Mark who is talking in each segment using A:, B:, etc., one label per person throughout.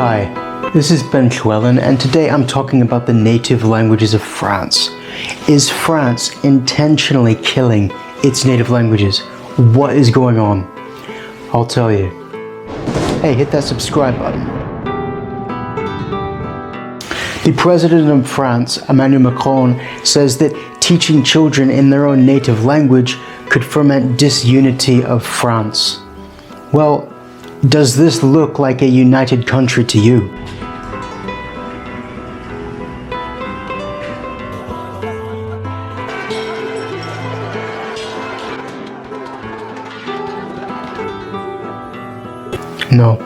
A: Hi, this is Ben Llewellyn, and today I'm talking about the native languages of France. Is France intentionally killing its native languages? What is going on? I'll tell you. Hey, hit that subscribe button. The president of France, Emmanuel Macron, says that teaching children in their own native language could foment disunity of France. Well, does this look like a united country to you? No,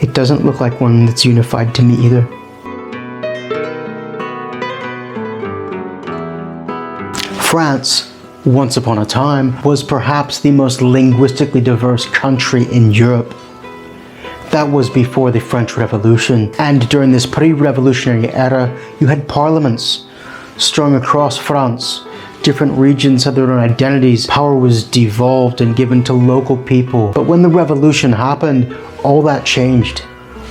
A: it doesn't look like one that's unified to me either. France, once upon a time, was perhaps the most linguistically diverse country in Europe. That was before the French Revolution, and during this pre-revolutionary era, you had parliaments strung across France. Different regions had their own identities. Power was devolved and given to local people. But when the revolution happened, all that changed.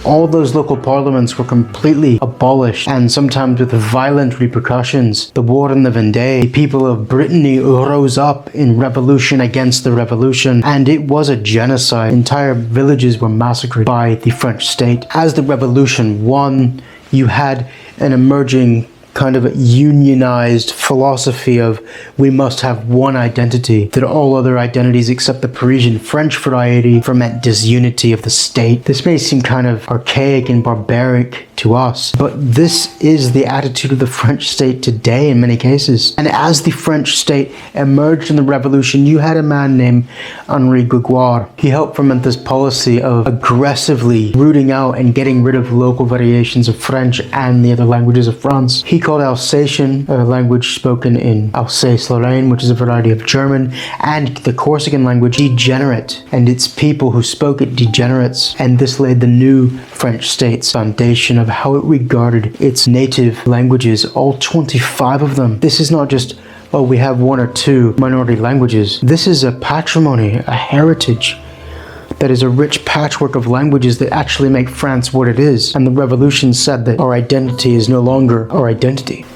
A: All those local parliaments were completely abolished, and sometimes with violent repercussions. The war in the Vendée, the people of Brittany rose up in revolution against the revolution, and it was a genocide. Entire villages were massacred by the French state. As the revolution won, you had an emerging kind of unionized philosophy of we must have one identity, that all other identities except the Parisian French variety foment disunity of the state. This may seem kind of archaic and barbaric to us, but this is the attitude of the French state today in many cases. And as the French state emerged in the revolution, you had a man named Henri Grégoire. He helped foment this policy of aggressively rooting out and getting rid of local variations of French and the other languages of France. He called Alsatian, a language spoken in Alsace-Lorraine, which is a variety of German, and the Corsican language, degenerate, and its people who spoke it degenerates. And this laid the new French state's foundation of how it regarded its native languages, all 25 of them. This is not just, oh, we have one or two minority languages. This is a patrimony, a heritage that is a rich patchwork of languages that actually make France what it is. And the revolution said that our identity is no longer our identity.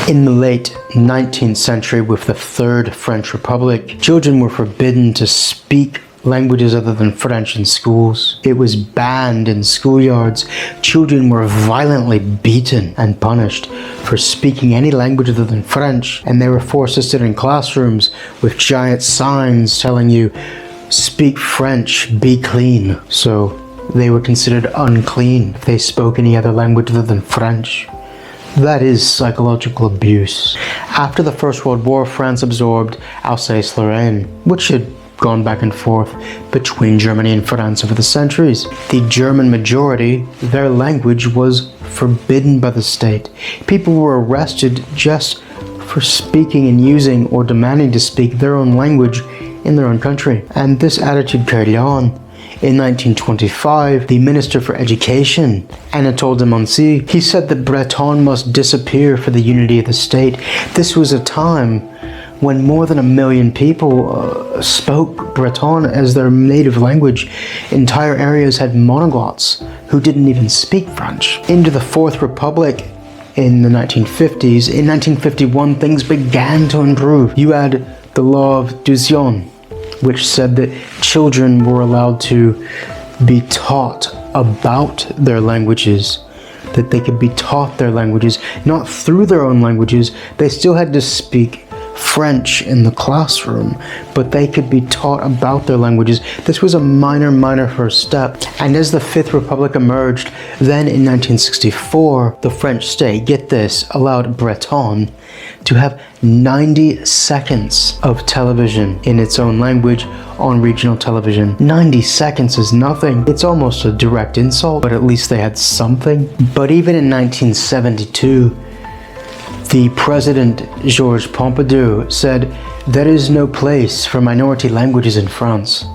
A: In the late 19th century, with the Third French Republic, children were forbidden to speak languages other than French in schools. It was banned in schoolyards. Children were violently beaten and punished for speaking any language other than French, and they were forced to sit in classrooms with giant signs telling you, speak French, be clean. So they were considered unclean if they spoke any other language other than French. That is psychological abuse. After the First World War, France absorbed Alsace-Lorraine, which had gone back and forth between Germany and France over the centuries. The German majority, their language was forbidden by the state. People were arrested just for speaking and using or demanding to speak their own language in their own country. And this attitude carried on. In 1925, the Minister for Education, Anatole de Moncy, he said that Breton must disappear for the unity of the state. This was a time when more than 1 million people spoke Breton as their native language. Entire areas had monoglots who didn't even speak French. Into the Fourth Republic in the 1950s, in 1951, things began to improve. You had the law of Dusion, which said that children were allowed to be taught about their languages, that they could be taught their languages, not through their own languages. They still had to speak French in the classroom, but they could be taught about their languages. This was a minor first step. And as the Fifth Republic emerged, then in 1964, the French state, get this, allowed Breton to have 90 seconds of television in its own language on regional television. 90 seconds is nothing. It's almost a direct insult, but at least they had something. But even in 1972, the president, Georges Pompidou, said, there is no place for minority languages in France.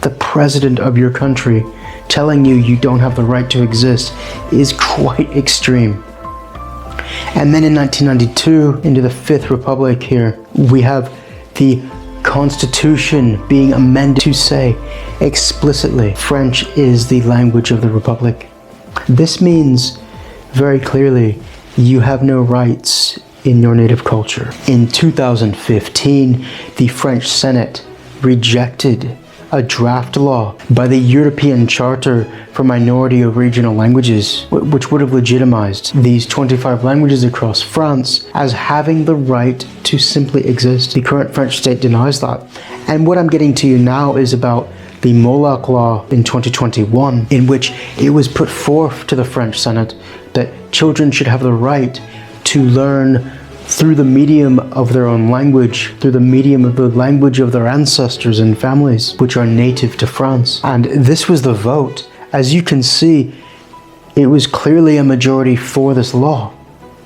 A: The president of your country telling you you don't have the right to exist is quite extreme. And then in 1992, into the Fifth Republic here, we have the constitution being amended to say explicitly French is the language of the Republic. This means very clearly you have no rights in your native culture. In 2015, the French Senate rejected a draft law by the European Charter for Minority or Regional Languages, which would have legitimized these 25 languages across France as having the right to simply exist. The current French state denies that. And what I'm getting to you now is about the Molac law in 2021, in which it was put forth to the French Senate that children should have the right to learn through the medium of their own language, through the medium of the language of their ancestors and families, which are native to France. And this was the vote. As you can see, it was clearly a majority for this law,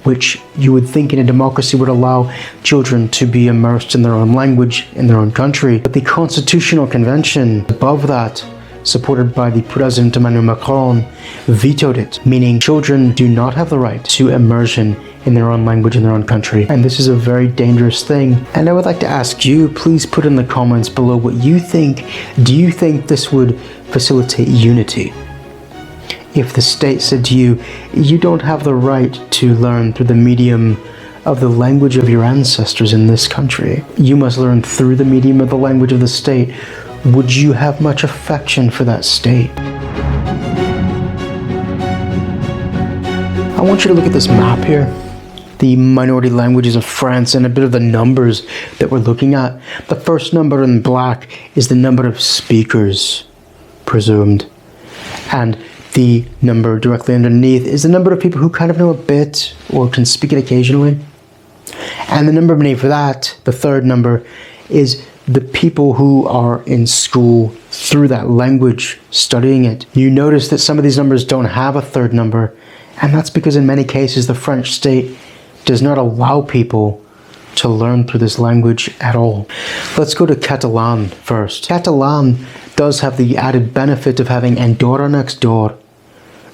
A: which you would think in a democracy would allow children to be immersed in their own language, in their own country. But the Constitutional Convention above that, supported by the President Emmanuel Macron, vetoed it, meaning children do not have the right to immersion in their own language in their own country. And this is a very dangerous thing. And I would like to ask you, please put in the comments below what you think. Do you think this would facilitate unity? If the state said to you, you don't have the right to learn through the medium of the language of your ancestors in this country, you must learn through the medium of the language of the state, would you have much affection for that state? I want you to look at this map here, the minority languages of France, and a bit of the numbers that we're looking at. The first number in black is the number of speakers presumed, and the number directly underneath is the number of people who kind of know a bit or can speak it occasionally. And the number beneath that, the third number, is the people who are in school through that language, studying it. You notice that some of these numbers don't have a third number, and that's because in many cases the French state does not allow people to learn through this language at all. Let's go to Catalan first. Catalan does have the added benefit of having Andorra next door,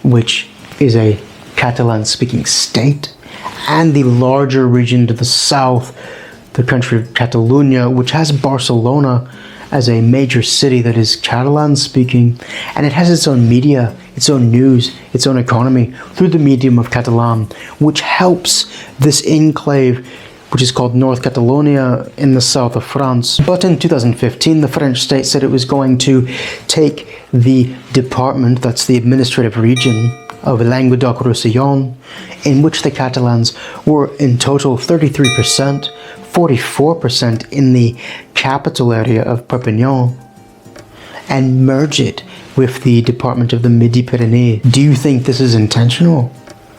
A: which is a Catalan-speaking state, and the larger region to the south, the country of Catalonia, which has Barcelona as a major city that is Catalan-speaking, and it has its own media, its own news, its own economy through the medium of Catalan, which helps this enclave, which is called North Catalonia in the south of France. But in 2015, the French state said it was going to take the department, that's the administrative region, of Languedoc-Roussillon, in which the Catalans were in total 33%, 44% in the capital area of Perpignan, and merge it with the department of the Midi-Pyrénées. Do you think this is intentional?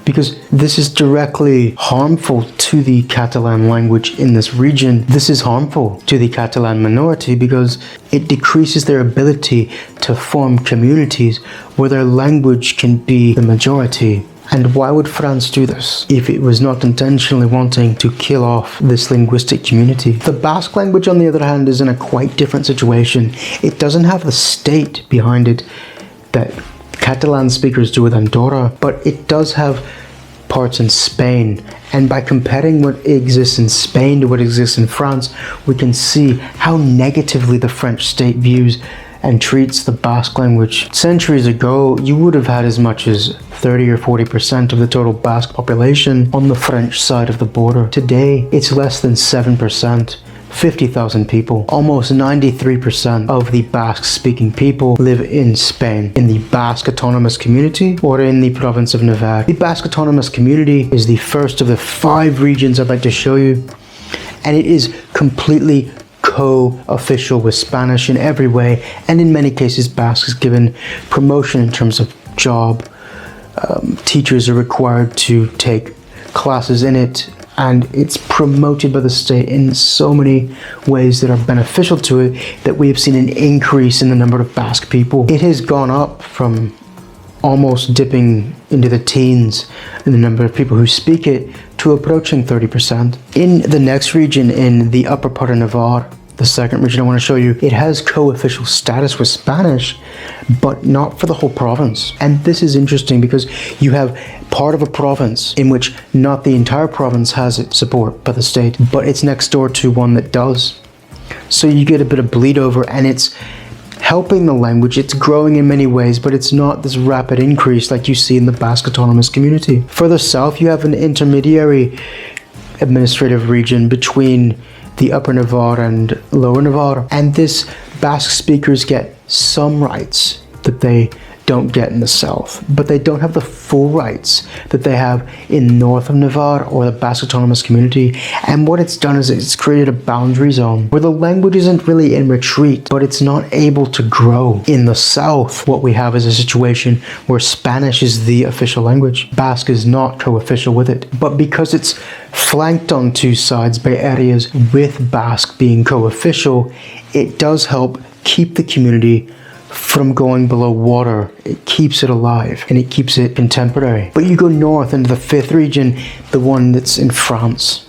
A: Because this is directly harmful to the Catalan language in this region. This is harmful to the Catalan minority because it decreases their ability to form communities where their language can be the majority. And why would France do this if it was not intentionally wanting to kill off this linguistic community? The Basque language, on the other hand, is in a quite different situation. It doesn't have the state behind it that Catalan speakers do with Andorra, but it does have parts in Spain. And by comparing what exists in Spain to what exists in France, we can see how negatively the French state views and treats the Basque language. Centuries ago, you would have had as much as 30 or 40% of the total Basque population on the French side of the border. Today, it's less than 7%. 50,000 people. Almost 93% of the Basque-speaking people live in Spain, in the Basque Autonomous Community or in the province of Navarre. The Basque Autonomous Community is the first of the 5 regions I'd like to show you, and it is completely co-official with Spanish in every way, and in many cases Basque is given promotion in terms of job. Teachers are required to take classes in it, and it's promoted by the state in so many ways that are beneficial to it that we have seen an increase in the number of Basque people. It has gone up from almost dipping into the teens in the number of people who speak it to approaching 30%. In the next region, in the upper part of Navarre, the second region I want to show you, it has co-official status with Spanish, but not for the whole province. And this is interesting because you have part of a province in which not the entire province has its support by the state, but it's next door to one that does. So you get a bit of bleed over, and it's helping the language. It's growing in many ways, but it's not this rapid increase like you see in the Basque Autonomous Community. Further south, you have an intermediary administrative region between the Upper Navarre and Lower Navarre, and this Basque speakers get some rights that they don't get in the south, but they don't have the full rights that they have in north of Navarre or the Basque Autonomous Community. And what it's done is it's created a boundary zone where the language isn't really in retreat, but it's not able to grow. In the south, what we have is a situation where Spanish is the official language. Basque is not co-official with it, but because it's flanked on two sides by areas with Basque being co-official, it does help keep the community from going below water. It keeps it alive and it keeps it contemporary. But you go north into the fifth region, the one that's in France,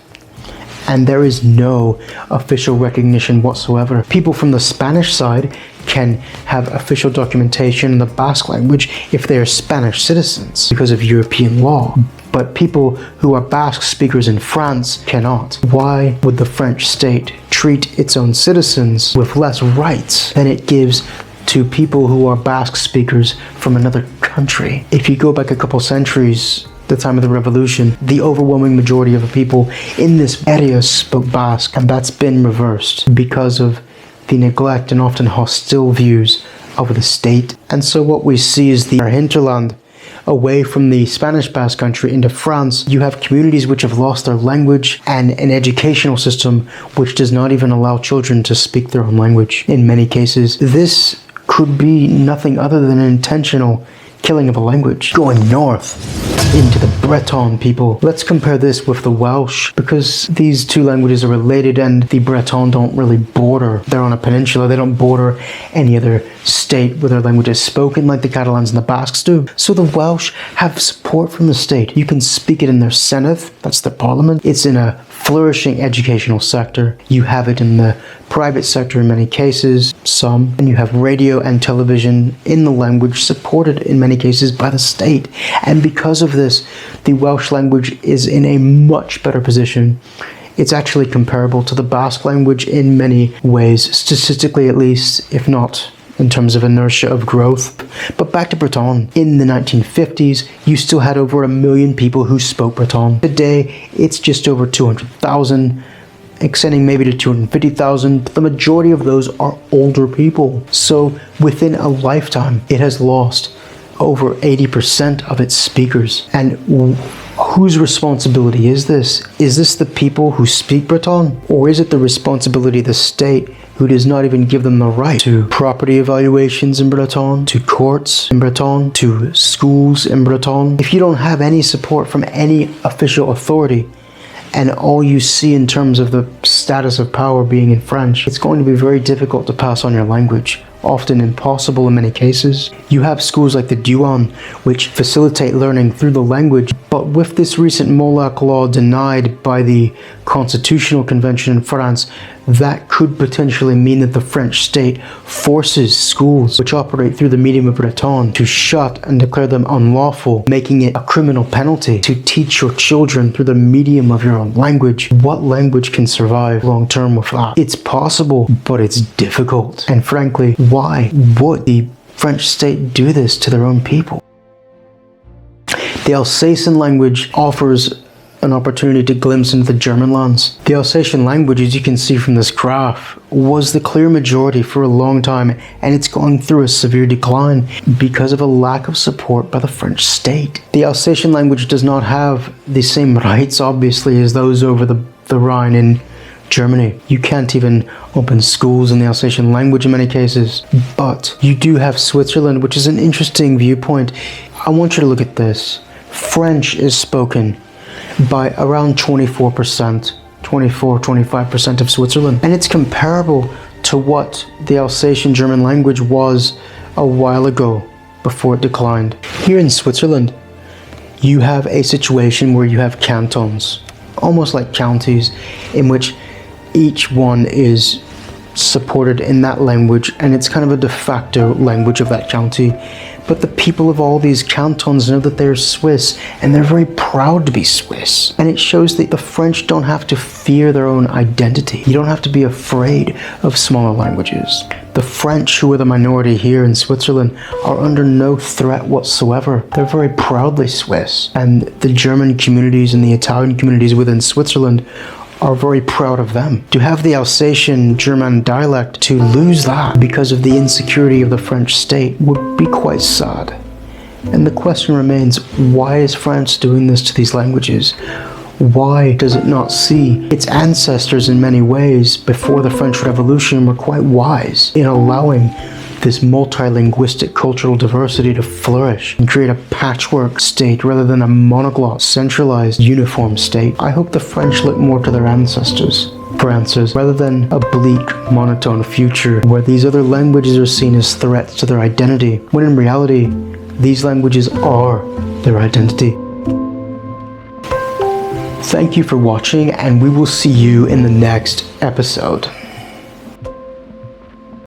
A: and there is no official recognition whatsoever. People from the Spanish side can have official documentation in the Basque language if they are Spanish citizens because of European law. But people who are Basque speakers in France cannot. Why would the French state treat its own citizens with less rights than it gives to people who are Basque speakers from another country? If you go back a couple centuries, the time of the revolution, the overwhelming majority of the people in this area spoke Basque, and that's been reversed because of the neglect and often hostile views of the state. And so what we see is the hinterland away from the Spanish Basque country into France. You have communities which have lost their language and an educational system which does not even allow children to speak their own language in many cases. This could be nothing other than an intentional killing of a language. Going north into the Breton people, let's compare this with the Welsh, because these two languages are related, and the Breton don't really border. They're on a peninsula. They don't border any other state where their language is spoken like the Catalans and the Basques do. So the Welsh have support from the state. You can speak it in their Senedd, that's the parliament. It's in a flourishing educational sector. You have it in the private sector in many cases, some, and you have radio and television in the language supported in many cases by the state. And because of this, the Welsh language is in a much better position. It's actually comparable to the Basque language in many ways, statistically at least, if not in terms of inertia of growth. But back to Breton. In the 1950s, you still had over 1 million people who spoke Breton. Today, it's just over 200,000, extending maybe to 250,000. But the majority of those are older people. So within a lifetime, it has lost over 80% of its speakers. And whose responsibility is this? Is this the people who speak Breton? Or is it the responsibility of the state who does not even give them the right to property evaluations in Breton, to courts in Breton, to schools in Breton? If you don't have any support from any official authority, and all you see in terms of the status of power being in French, it's going to be very difficult to pass on your language, often impossible in many cases. You have schools like the Douan, which facilitate learning through the language, but with this recent Molac law denied by the Constitutional Convention in France, that could potentially mean that the French state forces schools which operate through the medium of Breton to shut and declare them unlawful, making it a criminal penalty to teach your children through the medium of your own language. What language can survive long term with that? It's possible, but it's difficult. And frankly, why would the French state do this to their own people? The Alsatian language offers an opportunity to glimpse into the German lands. The Alsatian language, as you can see from this graph, was the clear majority for a long time, and it's going through a severe decline because of a lack of support by the French state. The Alsatian language does not have the same rights, obviously, as those over the Rhine in Germany. You can't even open schools in the Alsatian language in many cases. But you do have Switzerland, which is an interesting viewpoint. I want you to look at this. French is spoken by around 24%, 25% of Switzerland. And it's comparable to what the Alsatian German language was a while ago before it declined. Here in Switzerland, you have a situation where you have cantons, almost like counties, in which each one is supported in that language, and it's kind of a de facto language of that county. but the people of all these cantons know that they're Swiss, and they're very proud to be Swiss. And it shows that the French don't have to fear their own identity. You don't have to be afraid of smaller languages. The French, who are the minority here in Switzerland, are under no threat whatsoever. They're very proudly Swiss. And the German communities and the Italian communities within Switzerland are very proud of them. To have the Alsatian German dialect, to lose that because of the insecurity of the French state would be quite sad. And the question remains, why is France doing this to these languages? Why does it not see its ancestors in many ways before the French Revolution were quite wise in allowing this multilinguistic cultural diversity to flourish and create a patchwork state rather than a monoglot, centralized, uniform state? I hope the French look more to their ancestors for answers rather than a bleak, monotone future where these other languages are seen as threats to their identity, when in reality, these languages are their identity. Thank you for watching, and we will see you in the next episode.